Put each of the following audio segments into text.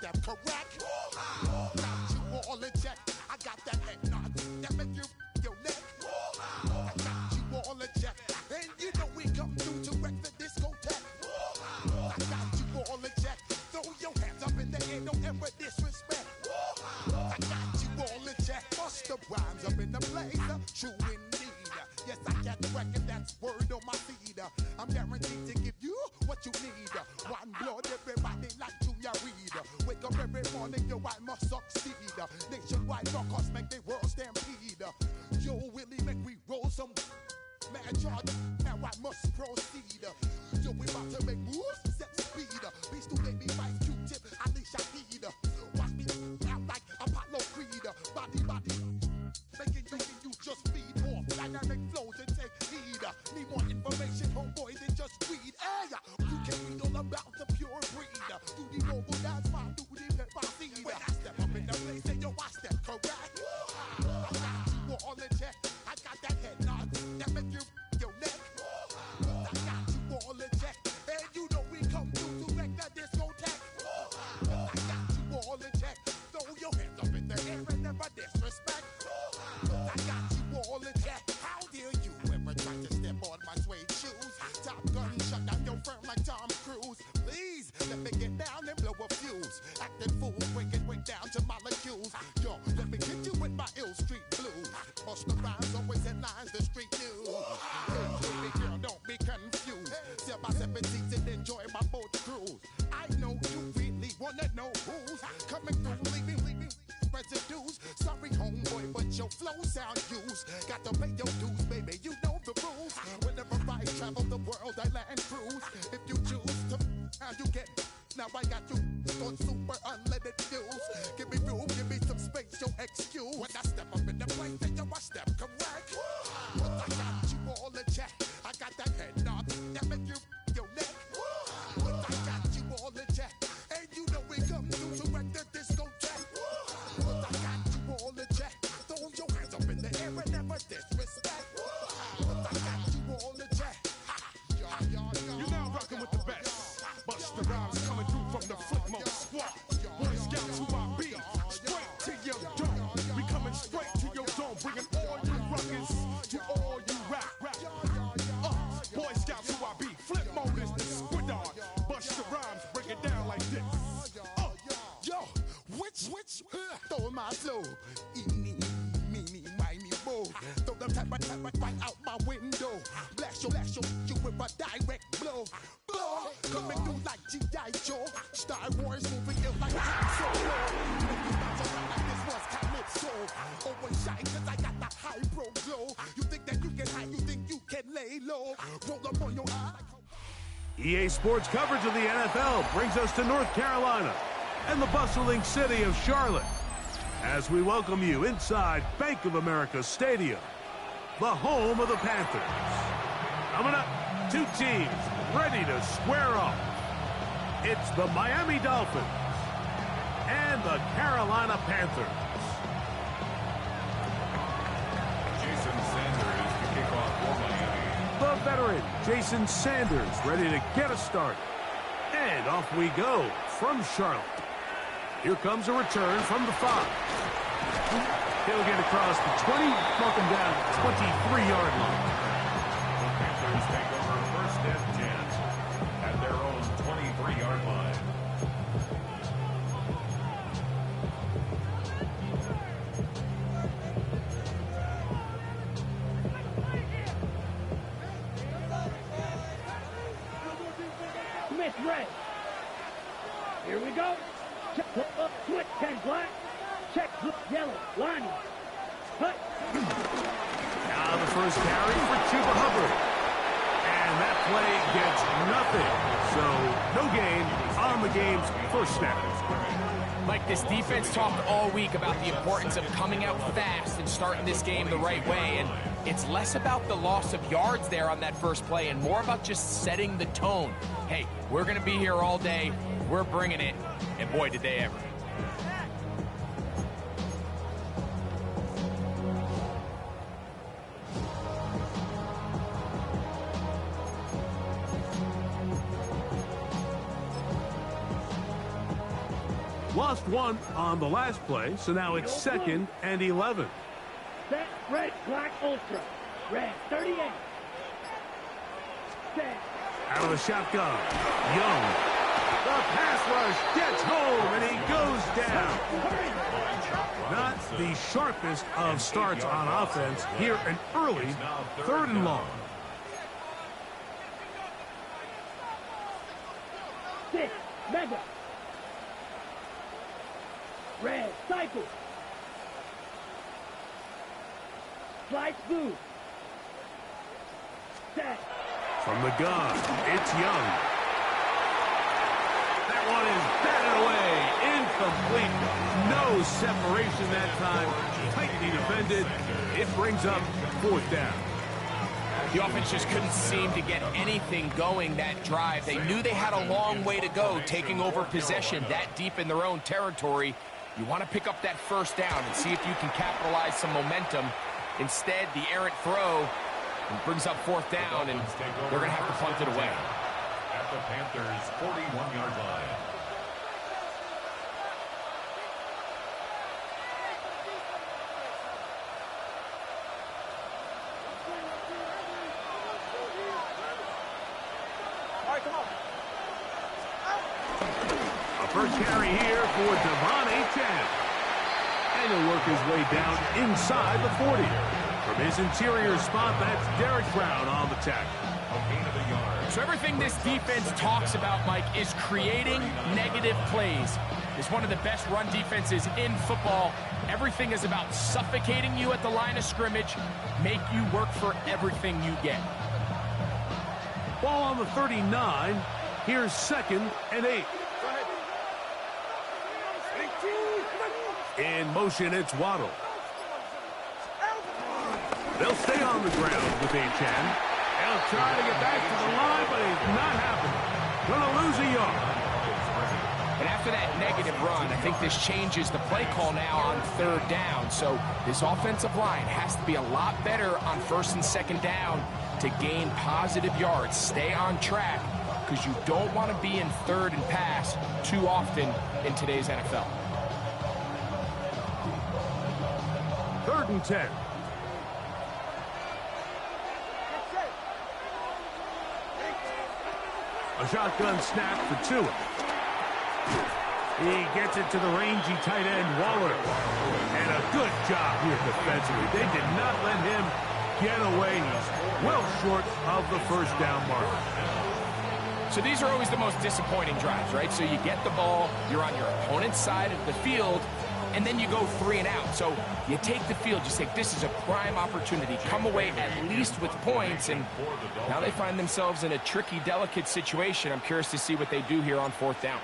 step correct. Got you all in check. I got that head nod that make you your neck. I got you all in check. And you know we come through to wreck the discotheque. I got you all in check. Throw your hands up in the air, don't ever disrespect. I got you all in check. Bust the rhymes up in the place. True indeed. Yes, I got the record, that's word on my feed. I'm guaranteed to give you what you need. One blood, everybody like Junior Reed. Wake up every morning, yo, I must succeed. Nationwide rockers make the world stampede. Yo, Willie, make we roll some mad charge. Now I must proceed. Yo, we about to make moves, set speed. Beast to make me fight Q-tip, Ali Shaheed. Watch me out like Apollo Creed. Body, making you just feed off dynamic flows and take heed. Need more information, homeboy, than just read. Hey, you can read all about the pure breed. Do the noble dance, my do the pepper seed. When I step up in the place, say yo, I step correct. I got you all in check. I got that head nod that make you your neck. I got you all in check. And you know we come through to wreck the discotheque. I got you all in check. Throw your hands up in the air and never disrespect. I got you all in check. How dare you ever try to step on my suede shoes? Top Gun shut down your firm like Tom Cruise. Please let me get down and blow a fuse. Acting fool, breaking way down to molecules. Yo, let me hit you with my ill street blues. Bust the rhymes, always in lines, the street news. Hey, baby girl, don't be confused. Sell my 17s and enjoy my boat cruise. I know you really wanna know who's coming through, leaving residues. Sorry, homeboy, but your flow sound used. Got to pay your dues, baby, you know the rules. Whenever I travel the world, I land cruise. If you choose to, how you get. Now I got you on super unlimited views. Give me room, give me some space, your excuse. When I step up in the place, then yo, I step correct. But I got you all in check. I got that head nod that make you your neck. But I got you all in check. And you know we come through to wreck the discotheque. But I got you all in check. Throw your hands up in the air and never disrespect. But I got you all in check. You're now rocking with the best. Bust the rhymes coming through from the footmost squad. Boy Scouts who I be. Straight to your dome. We coming straight to your dome. Bringing all you ruckus to all you rap. Boy Scouts who I be. Flip mode is the squid on. Bust the rhymes, break it down like this. Yo, which stole my flow? Eeny, meeny, miny, mo. Throw them type right out my window. Blast you with a direct blow. Coming through like G.I. Joe. Star Wars moving ill like Han Solo. Make you bounce around like this was Calypso. Always shine cause I got the high pro glow. You think that you can hide, you think you can lay low. Roll up on your eye like EA Sports coverage of the NFL brings us to North Carolina and the bustling city of Charlotte as we welcome you inside Bank of America Stadium, the home of the Panthers. Coming up, two teams ready to square off. It's the Miami Dolphins and the Carolina Panthers. Jason Sanders to kick off for Miami. The veteran Jason Sanders ready to get us started. And off we go from Charlotte. Here comes a return from the 5. He'll get across the 20, mark him down 23-yard line. The Panthers take over first and 10 at their own 23-yard line. Miss Red. Here we go. Check up, switch, 10 black. Check, yellow, lining. Cut. Now the first carry for Chuba Hubbard. And that play gets nothing. So no gain on the game's first snap. Mike, this defense talked all week about the importance of coming out fast and starting this game the right way. And it's less about the loss of yards there on that first play and more about just setting the tone. Hey, we're going to be here all day. We're bringing it. And boy, did they ever. Lost one on the last play, so now it's 2nd and 11. Set, red, black, ultra. Red, 38. Set. Out of the shotgun, Young. The pass rush gets home, and he goes down. Not the sharpest of starts on offense. Here an early 3rd and long. 6, mega. Red, cycle. Slice blue. Set. From the gun, it's Young. That one is batted away. Incomplete. No separation that time. Tightly defended. It brings up 4th down. The offense just couldn't seem to get anything going that drive. They knew they had a long way to go taking over possession that deep in their own territory. You want to pick up that 1st down and see if you can capitalize some momentum. Instead, the errant throw brings up 4th down, and they're going to have to punt it away. At the Panthers' 41-yard line. A first carry here for DYNASTY. And he'll work his way down inside the 40. From his interior spot, that's Derek Brown on the tackle. So everything this defense talks about, Mike, is creating negative plays. It's one of the best run defenses in football. Everything is about suffocating you at the line of scrimmage, make you work for everything you get. Ball on the 39. Here's 2nd and 8. In motion, it's Waddle. They'll stay on the ground with H.N. They'll try to get back to the line, but it's not happening. Gonna lose a yard. And after that negative run, I think this changes the play call now on 3rd down. So this offensive line has to be a lot better on 1st and 2nd down to gain positive yards. Stay on track, because you don't want to be in 3rd and pass too often in today's NFL. 3rd and 10. A shotgun snap for Tua. He gets it to the rangy tight end, Waller. And a good job here defensively. They did not let him get away. He's well short of the 1st down mark. So these are always the most disappointing drives, right? So you get the ball, you're on your opponent's side of the field, and then you go 3 and out. So you take the field, you say, this is a prime opportunity. Come away at least with points, and now they find themselves in a tricky, delicate situation. I'm curious to see what they do here on 4th down.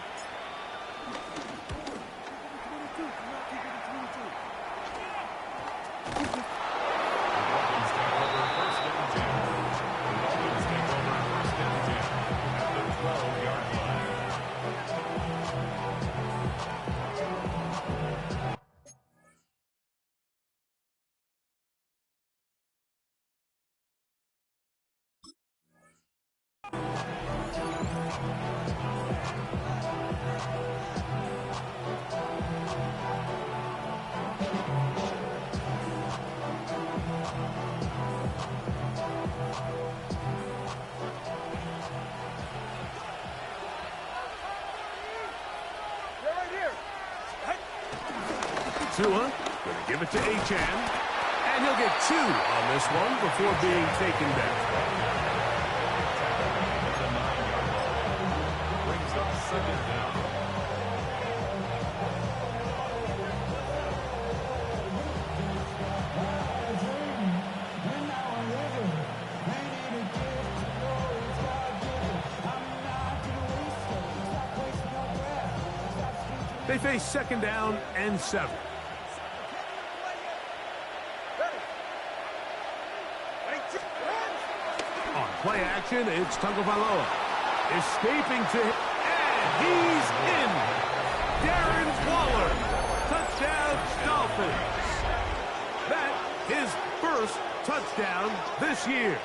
Tua, going to give it to H.N. And he'll get 2 on this one before being taken down. Brings up 2nd down. They face 2nd down and 7. On play action, it's Tagovailoa. Escaping to him, and he's in. Darren Waller. Touchdown, Dolphins. That his first touchdown this year.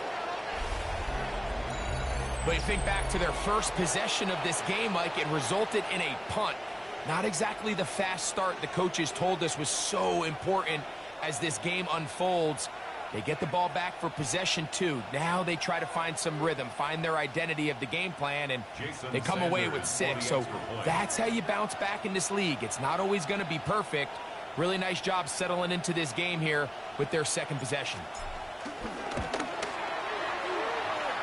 But you think back to their first possession of this game, Mike, it resulted in a punt. Not exactly the fast start the coaches told us was so important as this game unfolds. They get the ball back for possession 2. Now they try to find some rhythm, find their identity of the game plan, and they come away with 6. So that's how you bounce back in this league. It's not always going to be perfect. Really nice job settling into this game here with their second possession.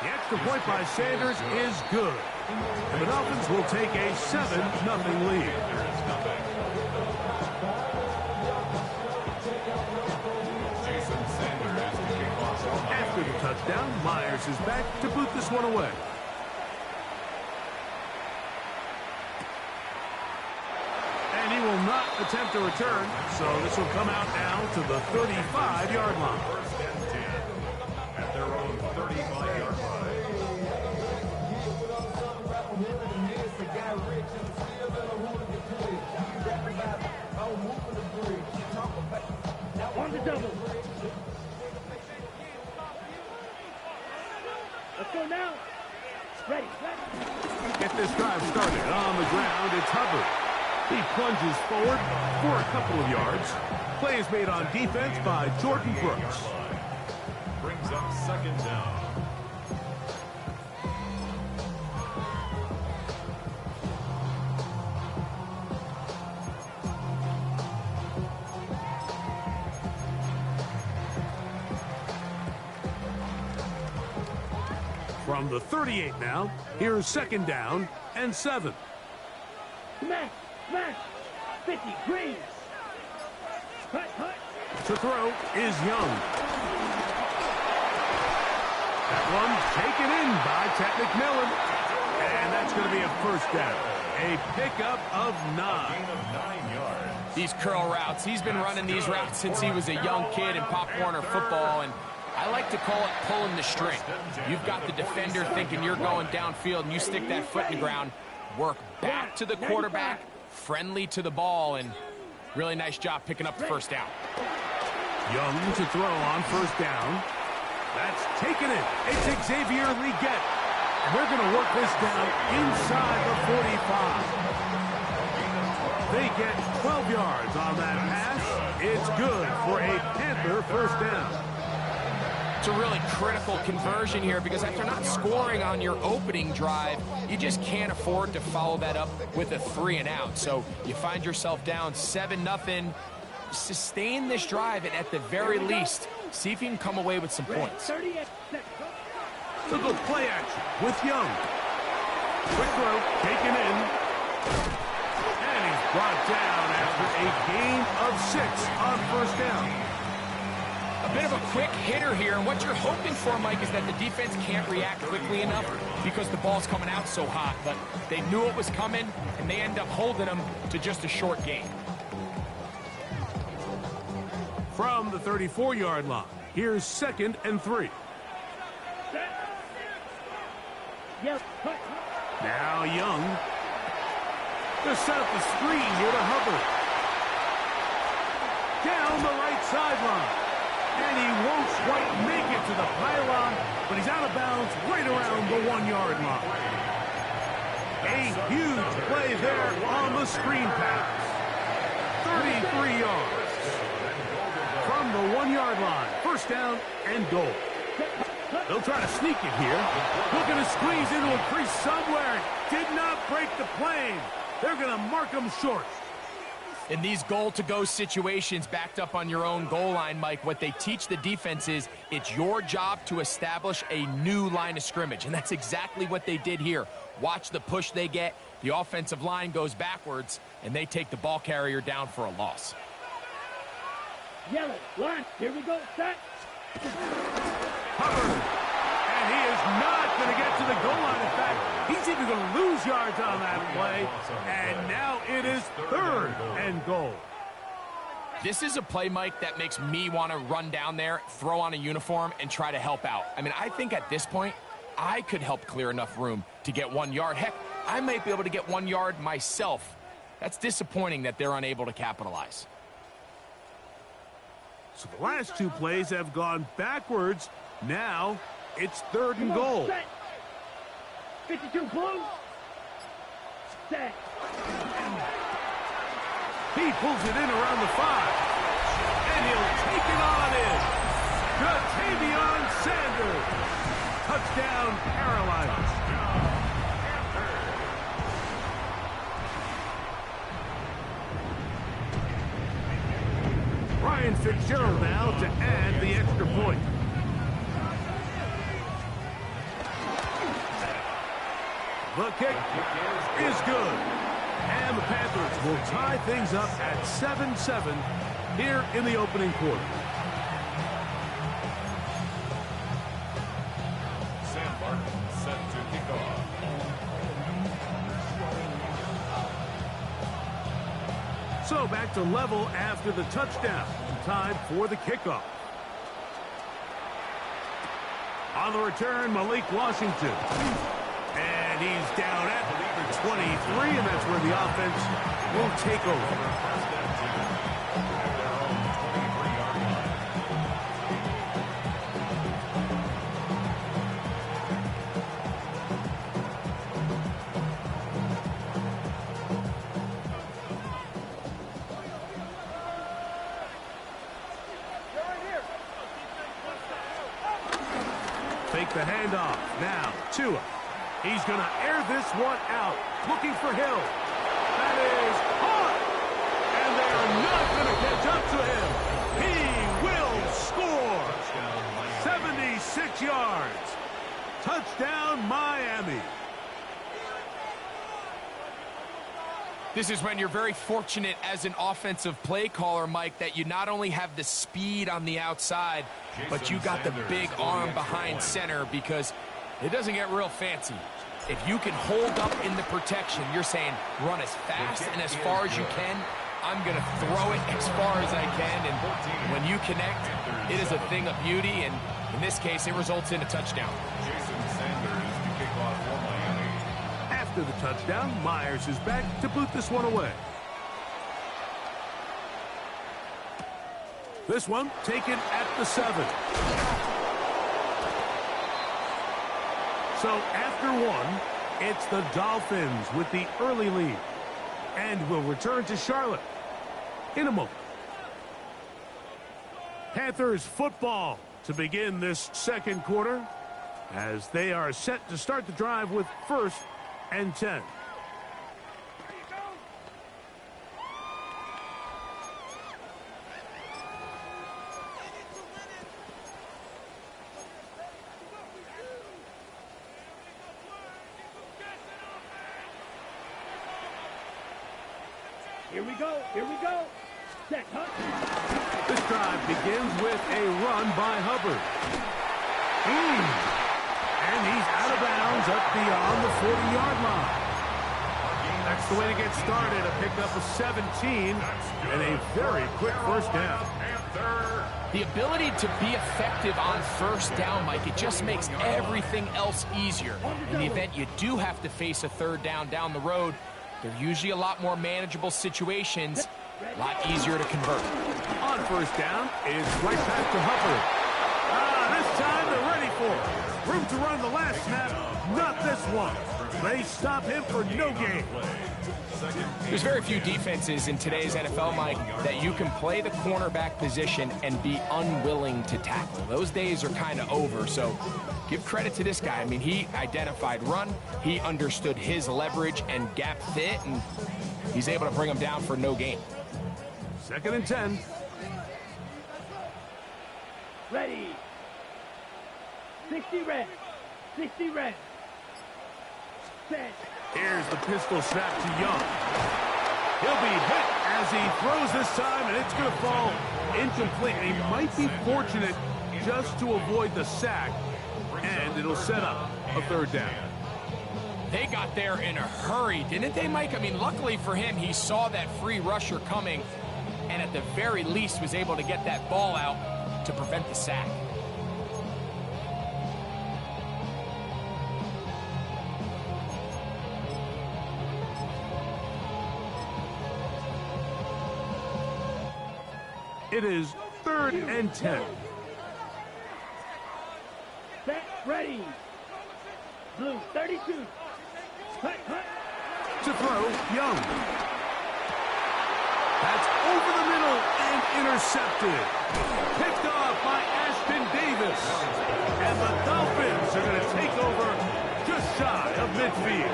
The extra point by Sanders is good. And the Dolphins will take a 7-0 lead. After the touchdown, Myers is back to boot this one away. And he will not attempt a return, so this will come out now to the 35-yard line. First and 10 at their own 35-yard line. On the double. Let's go now. Ready. Get this drive started on the ground. It's Hubbard. He plunges forward for a couple of yards. Play is made on defense by Jordan Brooks. Brings up second down. From the 38 now, here's second down and 7. Smash. 50 Greens. Hut. To throw is Young. That one taken in by Ted McMillan. And that's going to be a first down. A pickup of 9. Gain of 9 yards. These curl routes, he's been running these routes since he was a young kid in Pop Warner football, and I like to call it pulling the string. You've got the defender thinking you're going downfield, and you stick that foot in the ground, work back to the quarterback, friendly to the ball, and really nice job picking up the first down. Young to throw on first down. That's taken it. It's Xavier Leggett. And they're going to work this down inside the 45. They get 12 yards on that pass. It's good for a Panther first down. It's a really critical conversion here because after not scoring on your opening drive, you just can't afford to follow that up with a 3 and out. So you find yourself down 7-0. Sustain this drive and at the very least, see if you can come away with some points. So the play action with Young. Quick throw taken in. And he's brought down after a gain of 6 on first down. A bit of a quick hitter here, and what you're hoping for, Mike, is that the defense can't react quickly enough because the ball's coming out so hot, but they knew it was coming, and they end up holding them to just a short gain. From the 34-yard line, here's second and 3. Now Young to set up the screen here to Hubbard. Down the right sideline. And he won't quite make it to the pylon, but he's out of bounds right around the 1-yard line. A huge play there on the screen pass. 33 yards. From the 1-yard line, first down and goal. They'll try to sneak it here. Looking to squeeze into a crease somewhere. Did not break the plane. They're going to mark him short. In these goal-to-go situations backed up on your own goal line, Mike, what they teach the defense is it's your job to establish a new line of scrimmage, and that's exactly what they did here. Watch the push they get. The offensive line goes backwards, and they take the ball carrier down for a loss. Yellow, line, here we go, set. Hubbard, and he is not going to get to the goal line. In fact, he's even going to lose yards on that play, and now it is third and goal. This is a play, Mike, that makes me want to run down there, throw on a uniform, and try to help out. I mean, I think at this point, I could help clear enough room to get 1 yard. Heck, I might be able to get 1 yard myself. That's disappointing that they're unable to capitalize. So the last 2 plays have gone backwards. Now it's third and goal. Set. 52 blue. Set. He pulls it in around the 5. And he'll take it on in. Ja'Tavion Sanders. Touchdown, Carolina. Ryan Fitzgerald now to add the extra point. The kick is good. And the Panthers will tie things up at 7-7 here in the opening quarter. Sam Barton set to kick off. So back to level after the touchdown. Time for the kickoff. On the return, Malik Washington. And he's down at the 23, and that's where the offense will take over. Take the handoff. Now, Tua. He's going to air this one out. Looking for Hill. That is caught. And they are not going to catch up to him. He will score. 76 yards. Touchdown, Miami. This is when you're very fortunate as an offensive play caller, Mike, that you not only have the speed on the outside, but you got the big arm behind center, because it doesn't get real fancy. If you can hold up in the protection, you're saying run as fast and as far as you can. I'm going to throw it as far as I can. And when you connect, it is a thing of beauty. And in this case, it results in a touchdown. Jason Sanders to kick off for Miami. After the touchdown, Myers is back to boot this one away. This one taken at the 7. So after one, it's the Dolphins with the early lead. And will return to Charlotte in a moment. Panthers football to begin this second quarter, as they are set to start the drive with 1st and 10. Here we go. Here we go. Set, huh? This drive begins with a run by Hubbard. And he's out of bounds up beyond the 40-yard line. That's the way to get started. A pickup of 17 and a very quick first down. The ability to be effective on first down, Mike, it just makes everything else easier. In the event you do have to face a third down the road, they're usually a lot more manageable situations, a lot easier to convert. On first down, it's right back to Hubbard. This time they're ready for it. Room to run the last snap, not this one. They stop him for no gain. There's very few defenses in today's NFL, Mike, that you can play the cornerback position and be unwilling to tackle. Those days are kind of over, so give credit to this guy. I mean, he identified run, he understood his leverage and gap fit, and he's able to bring him down for no gain. 2nd and 10. Ready. 60 red. 60 red. Set. Here's the pistol snap to Young. He'll be hit as he throws this time, and it's going to fall incomplete. He might be fortunate just to avoid the sack, and it'll set up a 3rd down. They got there in a hurry, didn't they, Mike? I mean, luckily for him, he saw that free rusher coming, and at the very least was able to get that ball out to prevent the sack. It is 3rd and 10. Set. Ready. Blue 32. Cut. To throw, Young. That's over the middle and intercepted. Picked off by Ashton Davis. And the Dolphins are going to take over just shy of midfield.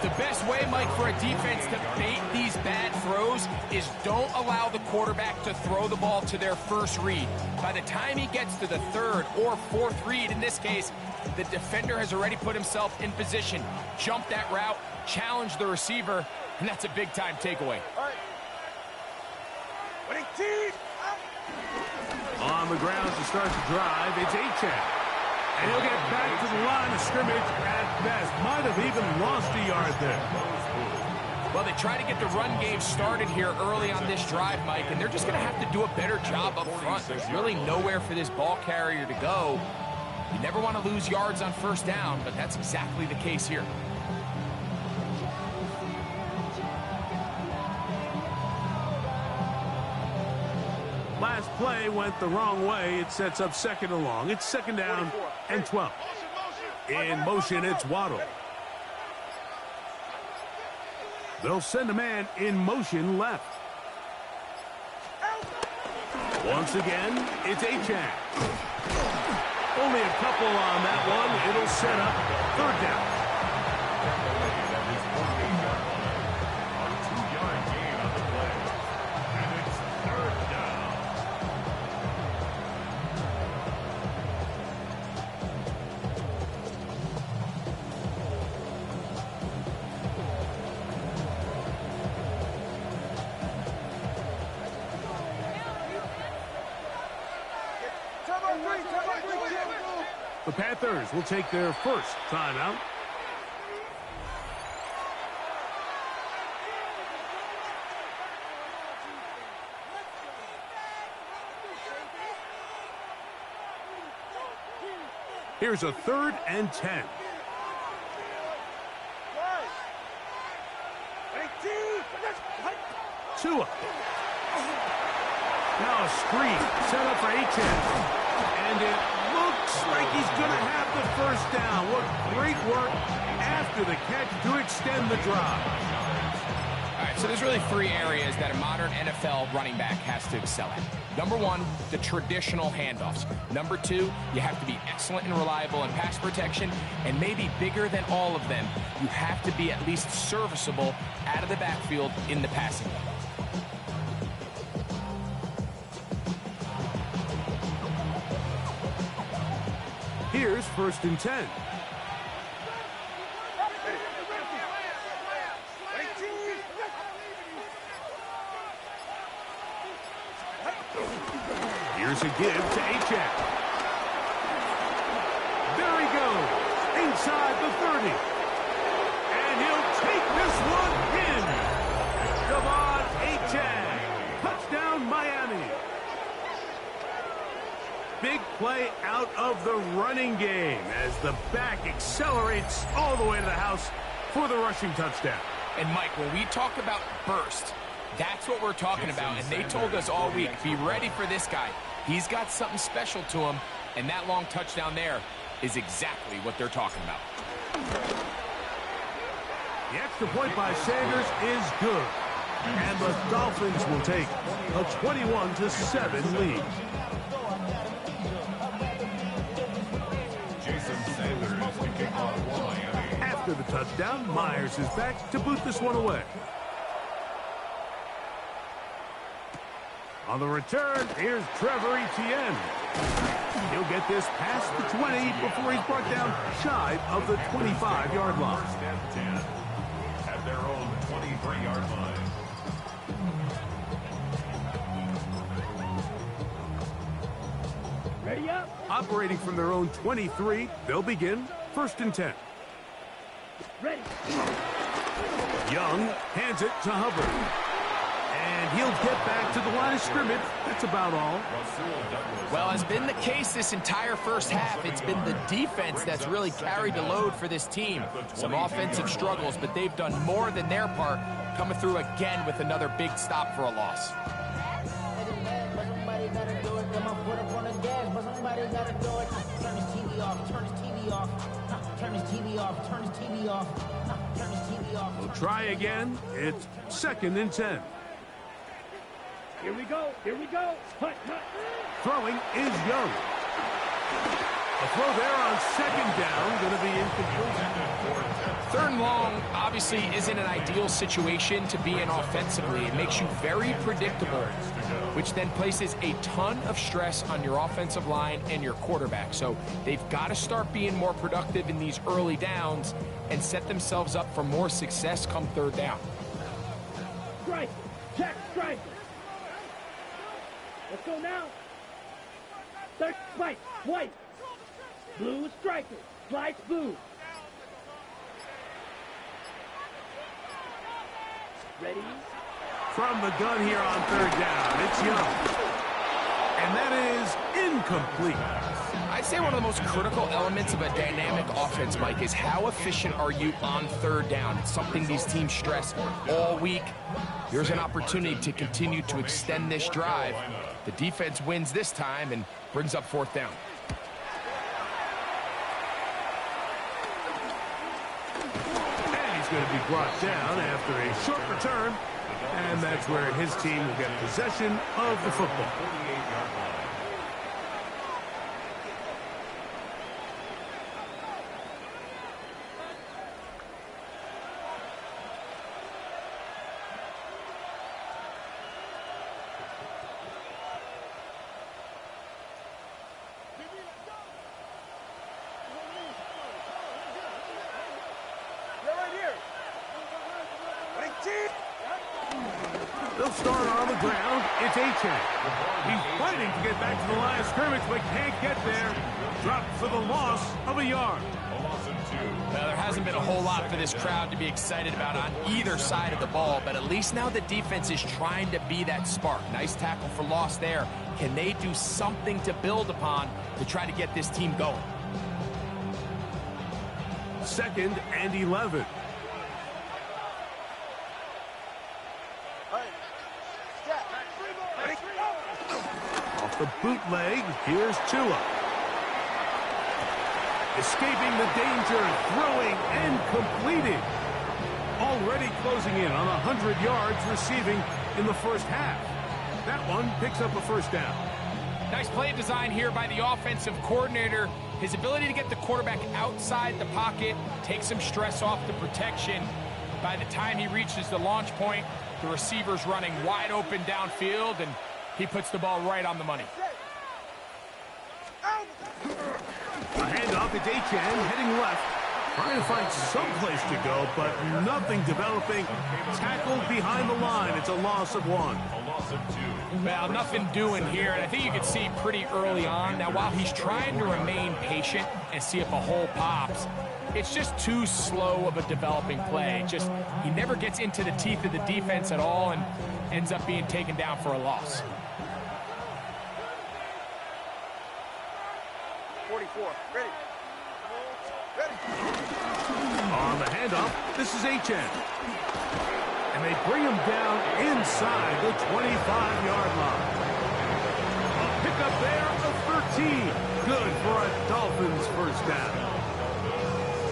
The best way, Mike, for a defense to bait these bad throws is don't allow the quarterback to throw the ball to their first read. By the time he gets to the third or fourth read, in this case, the defender has already put himself in position, jump that route, challenge the receiver, and that's a big-time takeaway. On the ground to start the drive, it's Achane. And he'll get back to the line of scrimmage at best. Might have even lost a yard there. Well, they try to get the run game started here early on this drive, Mike, and they're just going to have to do a better job up front. There's really nowhere for this ball carrier to go. You never want to lose yards on first down, but that's exactly the case here. Last play went the wrong way. It sets up second and long. It's second down and 12. In motion, it's Waddle. They'll send a man in motion left. Once again, it's Achane. Only a couple on that one. It'll set up third down. The Panthers will take their first timeout. Here's a 3rd and 10. Tua. Now a screen set up for Achane. And it looks like he's going to have the first down. What great work after the catch to extend the drive. All right, so there's really 3 areas that a modern NFL running back has to excel at. Number 1, the traditional handoffs. Number 2, you have to be excellent and reliable in pass protection. And maybe bigger than all of them, you have to be at least serviceable out of the backfield in the passing game. Here's 1st and 10. Here's a give to Achane. There he goes, inside the 30. And he'll take this one in. Devon Achane. Touchdown, Miami. Big play out of the running game as the back accelerates all the way to the house for the rushing touchdown. And, Mike, when we talk about burst, that's what we're talking about. And they told us all week, be ready for this guy. He's got something special to him, and that long touchdown there is exactly what they're talking about. The extra point by Sanders is good. And the Dolphins will take a 21-7 lead. After the touchdown, Myers is back to boot this one away. On the return, here's Trevor Etienne. He'll get this past the 20 before he's brought down shy of the 25-yard line. At their own 23-yard line. Ready up. Operating from their own 23, they'll begin 1st and 10. Ready. Young hands it to Hubbard. And he'll get back to the line of scrimmage. That's about all. Well, has been the case this entire first half. It's been the defense that's really carried the load for this team. Some offensive struggles, but they've done more than their part, coming through again with another big stop for a loss. We'll try again. It's 2nd and 10. Here we go. Here we go. Hut, hut. Throwing is Young. A throw there on second down, going to be incomplete. Third and long obviously isn't an ideal situation to be in offensively. It makes you very predictable, which then places a ton of stress on your offensive line and your quarterback. So they've got to start being more productive in these early downs and set themselves up for more success come third down. Strike. Check strike. Let's go now. Third spike. White. Blue striker. Slice blue. Ready? From the gun here on third down, it's Young. And that is incomplete. I'd say one of the most critical elements of a dynamic offense, Mike, is how efficient are you on third down. It's something these teams stress all week. Here's an opportunity to continue to extend this drive. The defense wins this time and brings up fourth down. Going to be brought down after a short return, and that's where his team will get possession of the football. They'll start on the ground. It's Achane. He's fighting to get back to the line of scrimmage, but can't get there. Dropped for the loss of a yard. Well, there hasn't been a whole lot for this crowd to be excited about on either side of the ball, but at least now the defense is trying to be that spark. Nice tackle for loss there. Can they do something to build upon to try to get this team going? 2nd and 11. Off the bootleg, here's Tua. Escaping the danger, throwing and completing. Already closing in on 100 yards receiving in the first half. That one picks up a first down. Nice play design here by the offensive coordinator. His ability to get the quarterback outside the pocket, take some stress off the protection. By the time he reaches the launch point, the receiver's running wide open downfield, and he puts the ball right on the money. A handoff, it's Achane heading left. Trying to find some place to go, but nothing developing. Tackled behind the line. It's a loss of 1. Well, nothing doing here, and I think you can see pretty early on. Now, while he's trying to remain patient and see if a hole pops, it's just too slow of a developing play. He never gets into the teeth of the defense at all and ends up being taken down for a loss. 44, ready. On the handoff, this is Achane. And they bring him down inside the 25-yard line. A pickup there of 13. Good for a Dolphins first down.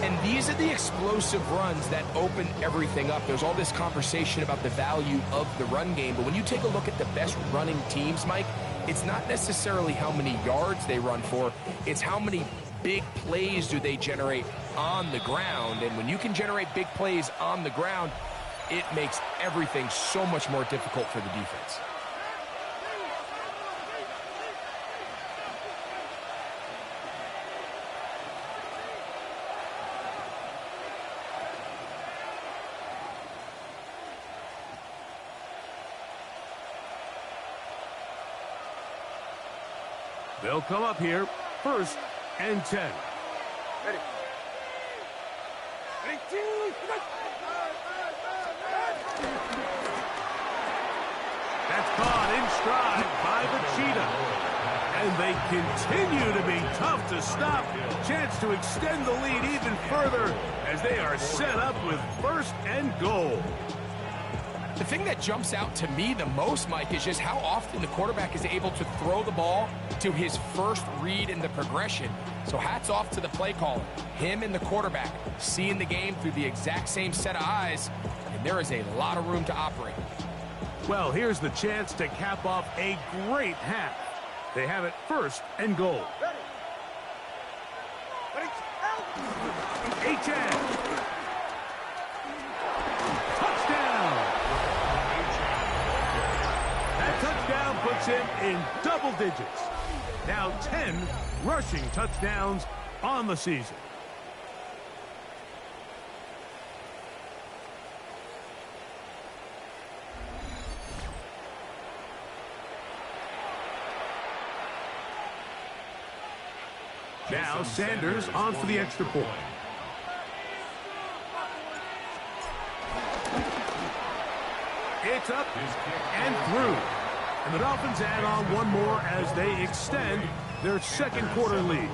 And these are the explosive runs that open everything up. There's all this conversation about the value of the run game, but when you take a look at the best running teams, Mike, it's not necessarily how many yards they run for, it's how many big plays do they generate on the ground. And when you can generate big plays on the ground, it makes everything so much more difficult for the defense. They'll come up here, 1st and 10. Ready. That's caught in stride by the Cheetah. And they continue to be tough to stop. Chance to extend the lead even further as they are set up with 1st and goal. The thing that jumps out to me the most, Mike, is just how often the quarterback is able to throw the ball to his first read in the progression. So hats off to the play caller. Him and the quarterback seeing the game through the exact same set of eyes, and there is a lot of room to operate. Well, here's the chance to cap off a great half. They have it 1st and goal. A-10. Touchdown. That touchdown puts him in double digits. Now 10 rushing touchdowns on the season. Now Sanders on for the extra point. It's up and through. And the Dolphins add on one more as they extend their 2nd quarter lead.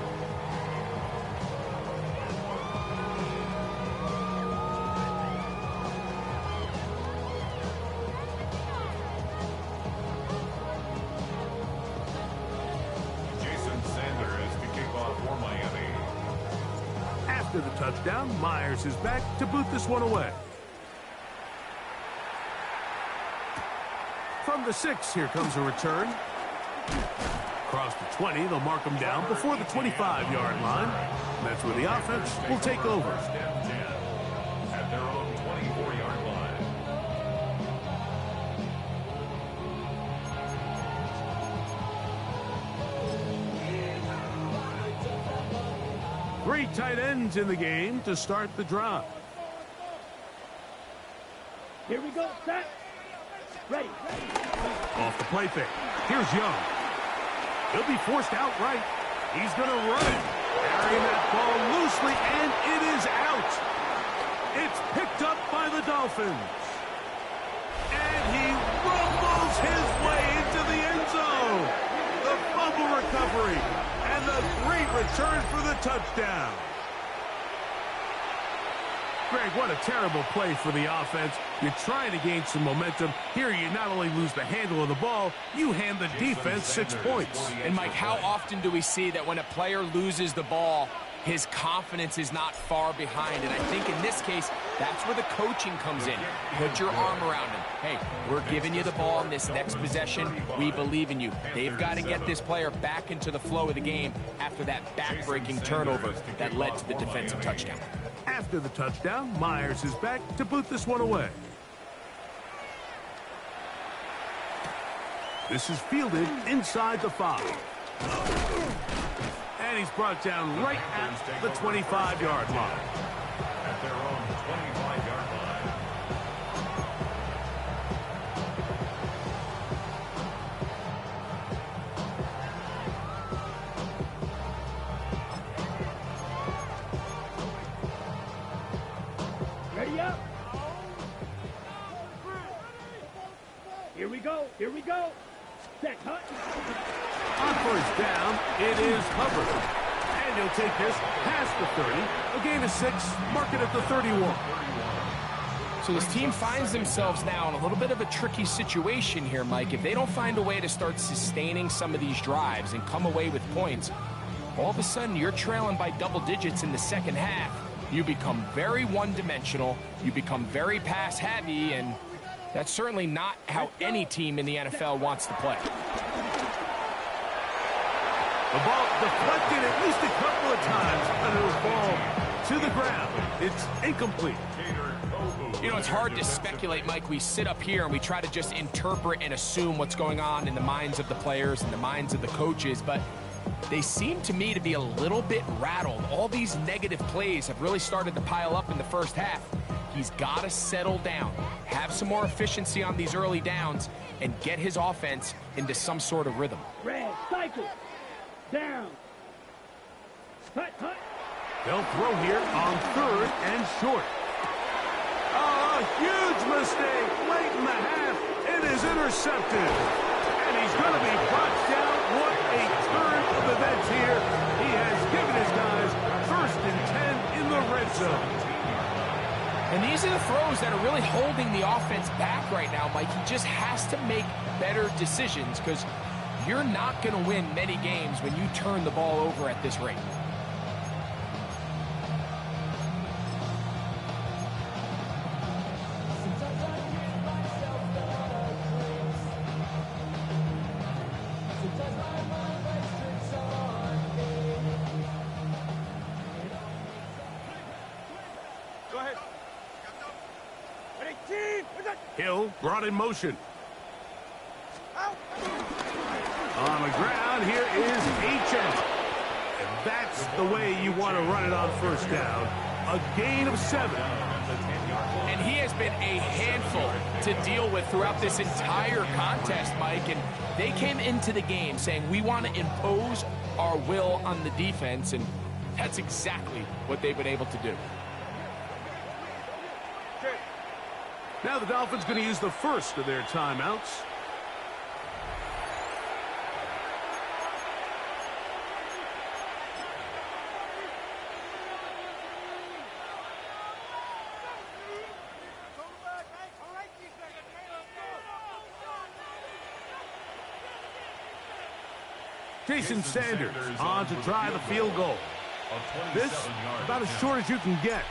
After the touchdown, Myers is back to boot this one away. From the 6, here comes a return. Across the 20, they'll mark him down before the 25-yard line. That's where the offense will take over. At their own 24-yard line. 3 tight ends in the game to start the drive. Here we go, set. Ready. Off the play fake. Here's Young. He'll be forced out right. He's going to run it. Carrying that ball loosely, and it is out. It's picked up by the Dolphins. And he rumbles his way into the end zone. The fumble recovery and the great return for the touchdown. Greg, what a terrible play for the offense. You're trying to gain some momentum. Here you not only lose the handle of the ball, you hand the defense 6 points. And Mike, how often do we see that when a player loses the ball, his confidence is not far behind? And I think in this case, that's where the coaching comes in. Put your arm around him. Hey, we're giving you the ball in this next possession. We believe in you. They've got to get this player back into the flow of the game after that back-breaking turnover that led to the defensive touchdown. After the touchdown, Myers is back to boot this one away. This is fielded inside the 5. And he's brought down right at the 25-yard line. At their own 25-yard line. Ready up. Here we go. Here we go. Set, cut. On first down, it is Hubbard. And he'll take this past the 30. A gain of 6, mark it at the 31. So this team finds themselves now in a little bit of a tricky situation here, Mike. If they don't find a way to start sustaining some of these drives and come away with points, all of a sudden you're trailing by double digits in the second half. You become very one-dimensional, you become very pass-heavy, and that's certainly not how any team in the NFL wants to play. The ball deflected at least a couple of times, and it'll fall to the ground. It's incomplete. You know, it's hard to speculate, Mike. We sit up here and we try to just interpret and assume what's going on in the minds of the players and the minds of the coaches, but they seem to me to be a little bit rattled. All these negative plays have really started to pile up in the first half. He's got to settle down, have some more efficiency on these early downs, and get his offense into some sort of rhythm. Red, cycle. Down. Hut, hut. They'll throw here on 3rd and short. A huge mistake late in the half. It is intercepted. And he's going to be brought down. What a turn of events here. He has given his guys 1st and 10 in the red zone. And these are the throws that are really holding the offense back right now, Mike. He just has to make better decisions because you're not going to win many games when you turn the ball over at this rate. Hill brought in motion. On the ground, here is H.M. And that's the way you want to run it on first down. A gain of 7. And he has been a handful to deal with throughout this entire contest, Mike. And they came into the game saying, we want to impose our will on the defense. And that's exactly what they've been able to do. Now the Dolphins going to use the first of their timeouts. Jason Sanders on to try the field goal. This about as short as you can get.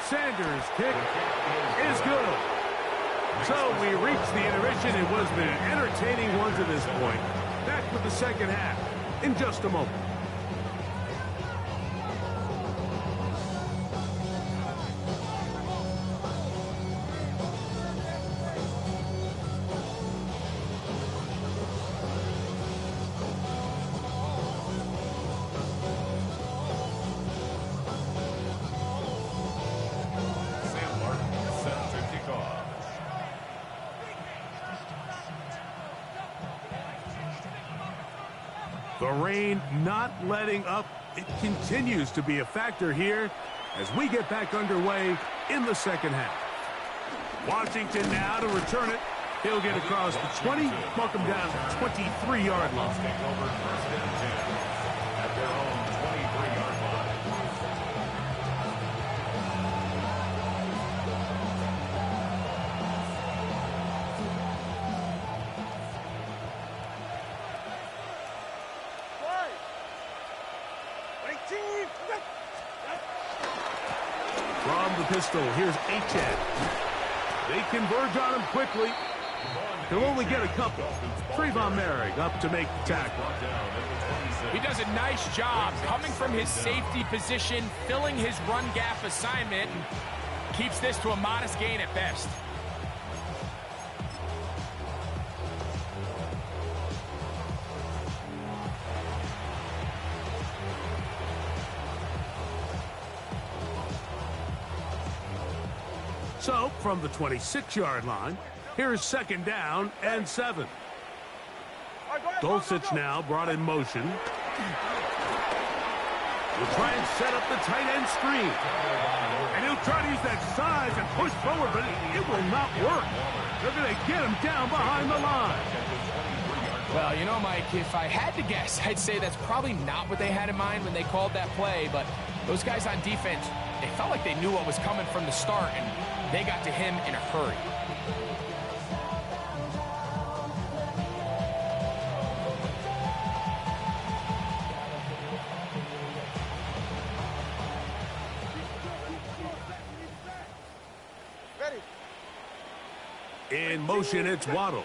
Sanders' kick is good. So we reach the intermission. It was been an entertaining one to this point. Back with the second half in just a moment. The rain not letting up. It continues to be a factor here as we get back underway in the second half. Washington now to return it. He'll get across the 20, mark him down to 23-yard line. At their own 23-yard line. From the pistol, here's H.M. They converge on him quickly. He'll only get a couple. Trayvon Merrick up to make the tackle. He does a nice job coming from his safety position, filling his run gap assignment, and keeps this to a modest gain at best. So, from the 26-yard line, here's second down and 7. Dulcich now brought in motion. Will try and set up the tight end screen. And he'll try to use that size and push forward, but it will not work. They're going to get him down behind the line. Well, you know, Mike, if I had to guess, I'd say that's probably not what they had in mind when they called that play, but those guys on defense, they felt like they knew what was coming from the start, and they got to him in a hurry. Ready. In motion, it's Waddle.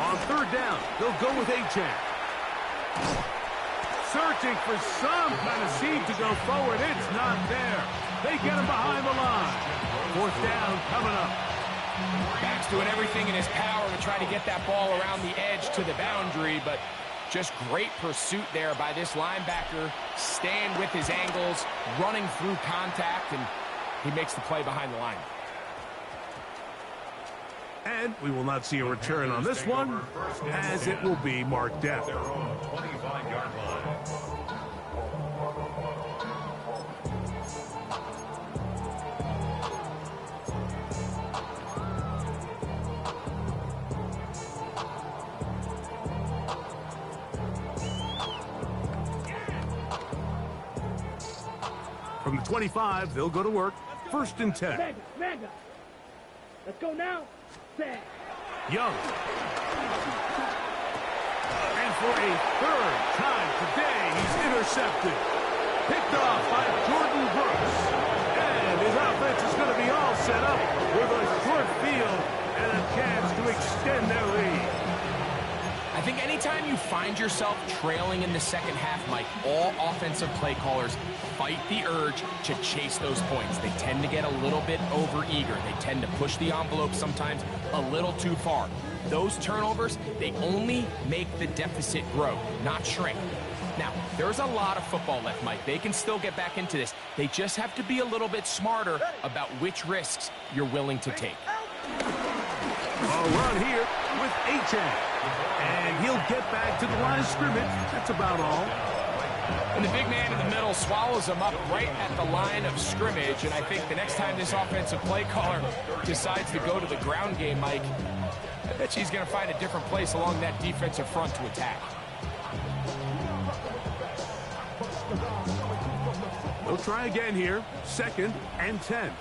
On third down, they'll go with H.M. Searching for some kind of seed to go forward. It's not there. They get him behind the line. Fourth down coming up. Back's doing everything in his power to try to get that ball around the edge to the boundary, but just great pursuit there by this linebacker, staying with his angles, running through contact, and he makes the play behind the line. And we will not see a return on this one, as it will be marked down. Their own 25-yard line. From the 25, they'll go to work. First and 10. Manga. Let's go now. Set. Young. And for a third time today, he's intercepted. Picked off by Jordan Brooks. And his offense is going to be all set up with a short field and a chance to extend their lead. I think anytime you find yourself trailing in the second half, Mike, all offensive play callers fight the urge to chase those points. They tend to get a little bit overeager. They tend to push the envelope sometimes a little too far. Those turnovers, they only make the deficit grow, not shrink. Now, there's a lot of football left, Mike. They can still get back into this. They just have to be a little bit smarter about which risks you're willing to take. A run here with H.A. And he'll get back to the line of scrimmage. That's about all. And the big man in the middle swallows him up right at the line of scrimmage. And I think the next time this offensive play caller decides to go to the ground game, Mike, I bet she's going to find a different place along that defensive front to attack. They'll try again here. 2nd and 10.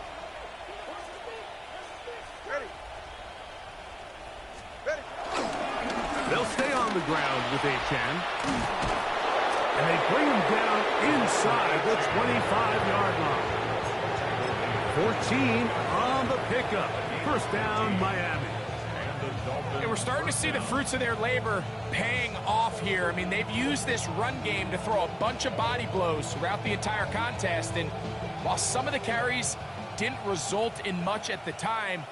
They'll stay on the ground with Achan. And they bring him down inside the 25-yard line. 14 on the pickup. First down, Miami. And we're starting to see the fruits of their labor paying off here. I mean, they've used this run game to throw a bunch of body blows throughout the entire contest. And while some of the carries didn't result in much at the time,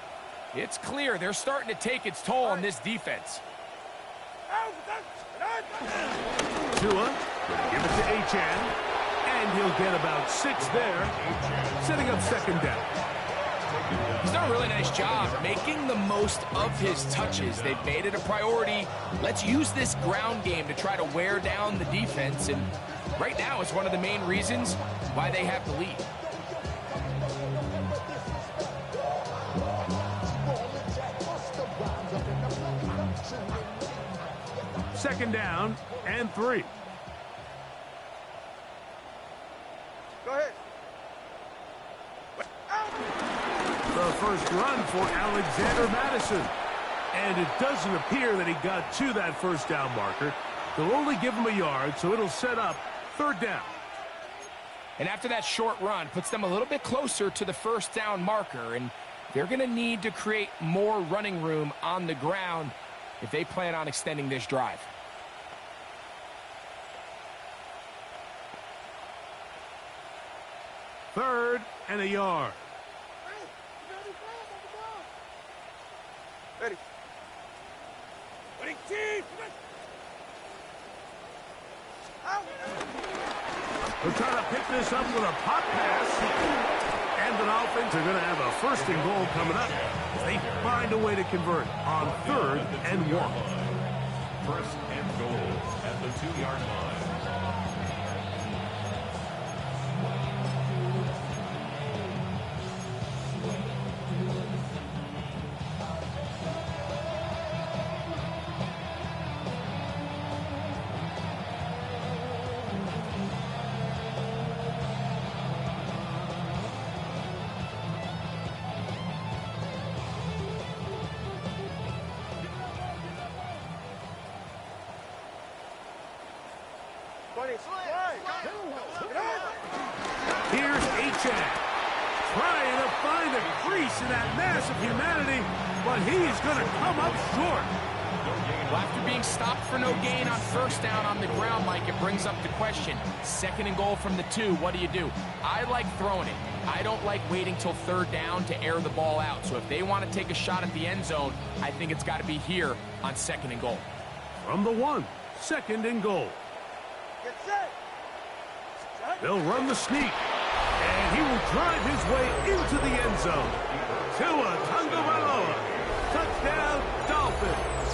it's clear they're starting to take its toll on this defense. Tua, give it to Achan, and he'll get about 6 there, setting up 2nd down. He's done a really nice job making the most of his touches. They've made it a priority. Let's use this ground game to try to wear down the defense, and right now it's one of the main reasons why they have the lead. Second down and 3. Go ahead. The first run for Alexander Madison. And it doesn't appear that he got to that first down marker. They'll only give him a yard, so it'll set up 3rd down. And after that short run, puts them a little bit closer to the first down marker. And they're going to need to create more running room on the ground if they plan on extending this drive. Third and a yard. Ready. They're trying to pick this up with a pop pass. And the Dolphins are going to have a 1st and goal coming up as they find a way to convert on 3rd and 1. 1st and goal at the 2-yard line. Here's Achan trying to find a crease in that mass of humanity, but he's going to come up short. Well, after being stopped for no gain on 1st down on the ground, Mike, it brings up the question. 2nd and goal from the 2, what do? I like throwing it. I don't like waiting till 3rd down to air the ball out. So if they want to take a shot at the end zone, I think it's got to be here on 2nd and goal. From the 1, 2nd and goal. Get set. They'll run the sneak, and he will drive his way into the end zone. Tua Tagovailoa, touchdown Dolphins.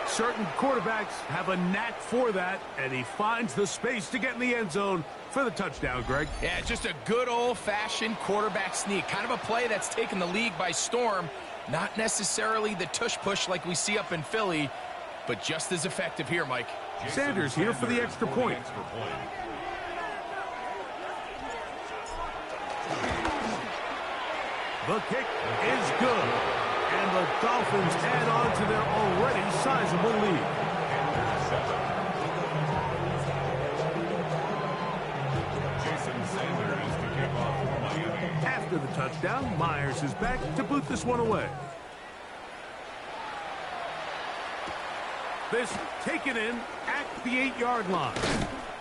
Certain quarterbacks have a knack for that, and he finds the space to get in the end zone for the touchdown, Greg. Yeah, just a good old-fashioned quarterback sneak. Kind of a play that's taken the league by storm. Not necessarily the tush-push like we see up in Philly, but just as effective here, Mike. Sanders here for the extra point. The kick is good, and the Dolphins add on to their already sizable lead. After the touchdown, Myers is back to boot this one away. This taken in at the 8-yard line.